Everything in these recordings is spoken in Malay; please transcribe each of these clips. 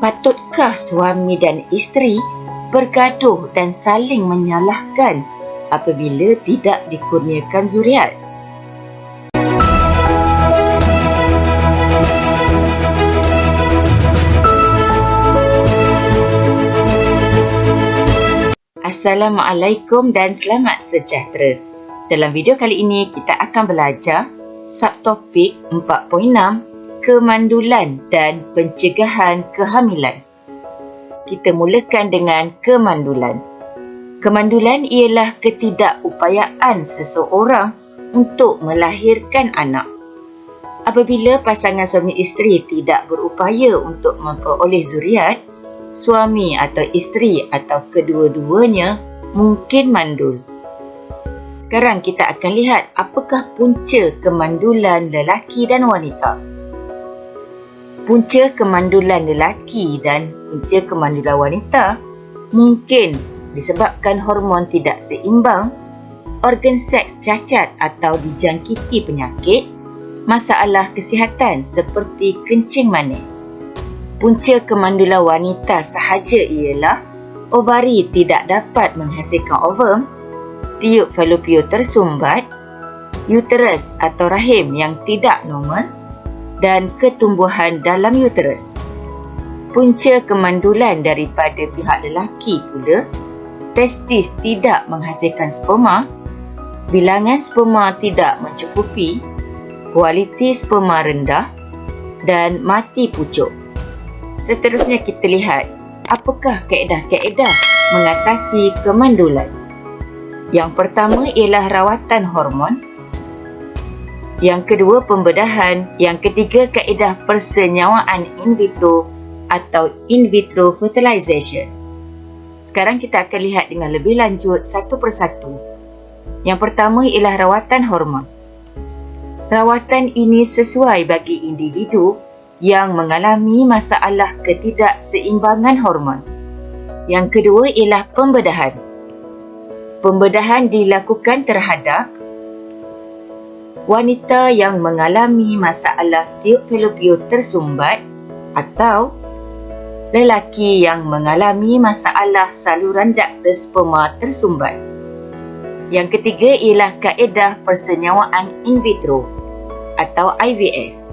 Patutkah suami dan isteri bergaduh dan saling menyalahkan apabila tidak dikurniakan zuriat? Assalamualaikum dan selamat sejahtera. Dalam video kali ini kita akan belajar subtopik 4.6 kemandulan dan pencegahan kehamilan. Kita mulakan dengan kemandulan. Kemandulan ialah ketidakupayaan seseorang untuk melahirkan anak. Apabila pasangan suami isteri tidak berupaya untuk memperoleh zuriat, suami atau isteri atau kedua-duanya mungkin mandul. Sekarang kita akan lihat apakah punca kemandulan lelaki dan wanita. Punca kemandulan lelaki dan punca kemandulan wanita mungkin disebabkan hormon tidak seimbang, organ seks cacat atau dijangkiti penyakit, masalah kesihatan seperti kencing manis. Punca kemandulan wanita sahaja ialah ovari tidak dapat menghasilkan ovum, tiub falopio tersumbat, uterus atau rahim yang tidak normal, dan ketumbuhan dalam uterus. Punca kemandulan daripada pihak lelaki pula, testis tidak menghasilkan sperma, bilangan sperma tidak mencukupi, kualiti sperma rendah, dan mati pucuk. Seterusnya kita lihat apakah kaedah-kaedah mengatasi kemandulan. Yang pertama ialah rawatan hormon. Yang kedua pembedahan. Yang ketiga kaedah persenyawaan in vitro atau in vitro fertilization. Sekarang kita akan lihat dengan lebih lanjut satu persatu. Yang pertama ialah rawatan hormon. Rawatan ini sesuai bagi individu yang mengalami masalah ketidakseimbangan hormon. Yang kedua ialah pembedahan. Pembedahan dilakukan terhadap wanita yang mengalami masalah tiub falopio tersumbat atau lelaki yang mengalami masalah saluran ductus sperma tersumbat. Yang ketiga ialah kaedah persenyawaan in vitro atau IVF.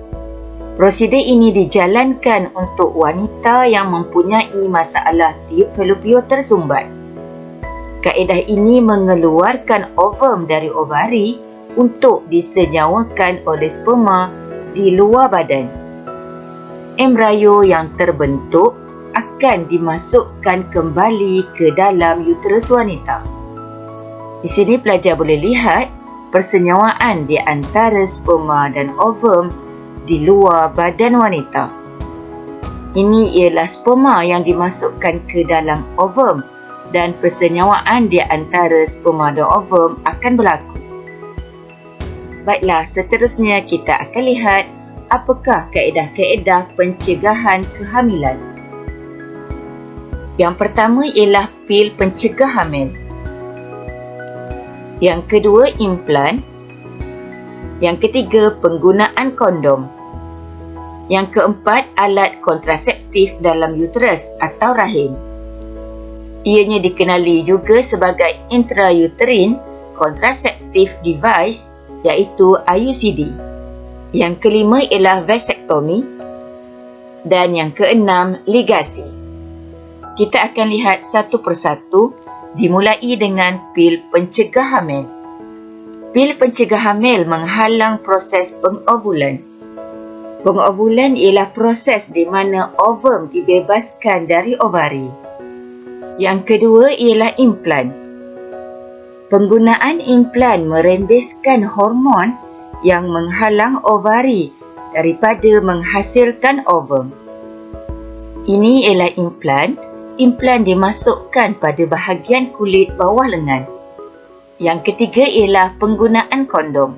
Prosedur ini dijalankan untuk wanita yang mempunyai masalah tiub falopio tersumbat. Kaedah ini mengeluarkan ovum dari ovari untuk disenyawakan oleh sperma di luar badan. Embryo yang terbentuk akan dimasukkan kembali ke dalam uterus wanita. Di sini pelajar boleh lihat persenyawaan di antara sperma dan ovum di luar badan wanita. Ini ialah sperma yang dimasukkan ke dalam ovum dan persenyawaan di antara sperma dan ovum akan berlaku. Baiklah, seterusnya kita akan lihat apakah kaedah-kaedah pencegahan kehamilan. Yang pertama ialah pil pencegah hamil. Yang kedua implan. Yang ketiga penggunaan kondom. Yang keempat alat kontraseptif dalam uterus atau rahim. Ianya dikenali juga sebagai intrauterine contraceptive device iaitu IUCD. Yang kelima ialah vasektomi. Dan yang keenam ligasi. Kita akan lihat satu persatu dimulai dengan pil pencegah hamil. Pil pencegah hamil menghalang proses pengovulan. Pengovulan ialah proses di mana ovum dibebaskan dari ovari. Yang kedua ialah implan. Penggunaan implan merembeskan hormon yang menghalang ovari daripada menghasilkan ovum. Ini ialah implan. Implan dimasukkan pada bahagian kulit bawah lengan. Yang ketiga ialah penggunaan kondom.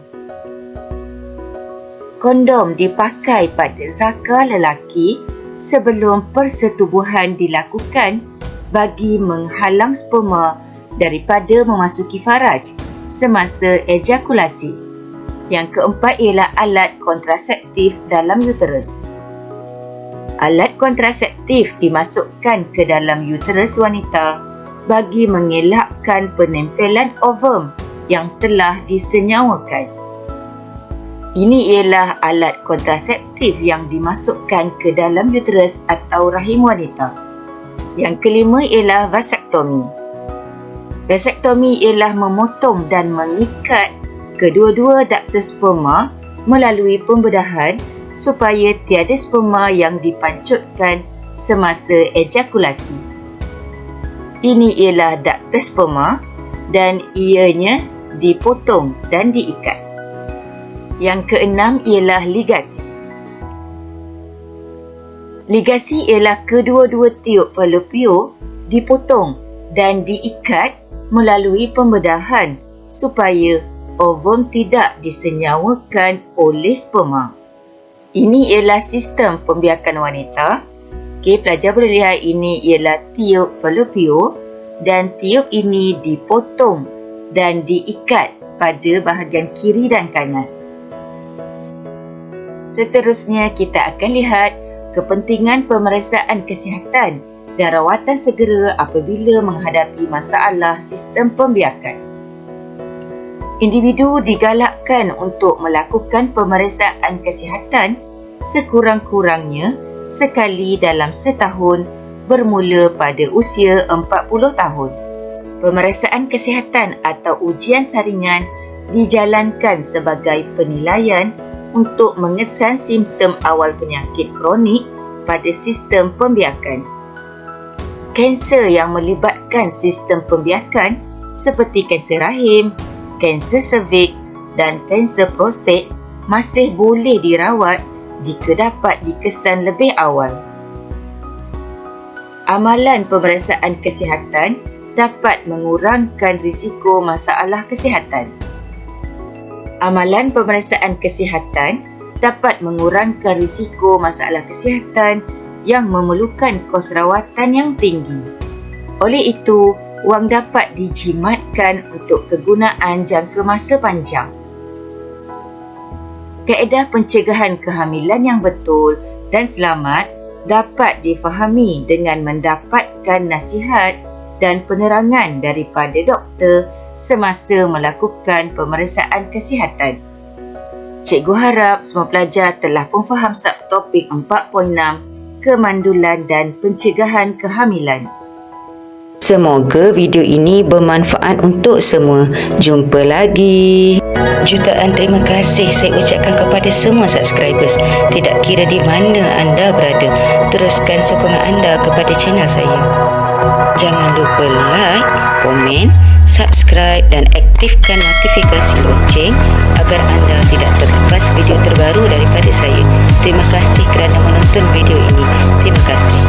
Kondom dipakai pada zakar lelaki sebelum persetubuhan dilakukan bagi menghalang sperma daripada memasuki faraj semasa ejakulasi. Yang keempat ialah alat kontraseptif dalam uterus. alat kontraseptif dimasukkan ke dalam uterus wanita bagi mengelakkan penempelan ovum yang telah disenyawakan. Ini ialah alat kontraseptif yang dimasukkan ke dalam uterus atau rahim wanita. Yang kelima ialah vasektomi. Vasektomi ialah memotong dan mengikat kedua-dua ductus sperma melalui pembedahan supaya tiada sperma yang dipancutkan semasa ejakulasi. Ini ialah ductus sperma dan ianya dipotong dan diikat. Yang keenam ialah ligasi. Ligasi ialah kedua-dua tiub falopio dipotong dan diikat melalui pembedahan supaya ovum tidak disenyawakan oleh sperma. Ini ialah sistem pembiakan wanita. Okey, pelajar boleh lihat ini ialah tiub falopio dan tiub ini dipotong dan diikat pada bahagian kiri dan kanan. Seterusnya kita akan lihat kepentingan pemeriksaan kesihatan dan rawatan segera apabila menghadapi masalah sistem pembiakan. Individu digalakkan untuk melakukan pemeriksaan kesihatan sekurang-kurangnya sekali dalam setahun bermula pada usia 40 tahun. Pemeriksaan kesihatan atau ujian saringan dijalankan sebagai penilaian untuk mengesan simptom awal penyakit kronik pada sistem pembiakan. Kanser yang melibatkan sistem pembiakan seperti kanser rahim, kanser cervix dan kanser prostat masih boleh dirawat jika dapat dikesan lebih awal. Amalan pemeriksaan kesihatan dapat mengurangkan risiko masalah kesihatan. Amalan pemeriksaan kesihatan dapat mengurangkan risiko masalah kesihatan yang memerlukan kos rawatan yang tinggi. Oleh itu, wang dapat dijimatkan untuk kegunaan jangka masa panjang. Kaedah pencegahan kehamilan yang betul dan selamat dapat difahami dengan mendapatkan nasihat dan penerangan daripada doktor semasa melakukan pemeriksaan kesihatan. Cikgu harap semua pelajar telah pun faham subtopik 4.6 kemandulan dan pencegahan kehamilan. Semoga video ini bermanfaat untuk semua. Jumpa lagi. Jutaan terima kasih saya ucapkan kepada semua subscribers. Tidak kira di mana anda berada, teruskan sokongan anda kepada channel saya. Jangan lupa like, komen, subscribe dan aktifkan notifikasi lonceng agar anda tidak terlepas video terbaru daripada saya. Terima kasih kerana menonton video ini. Terima kasih.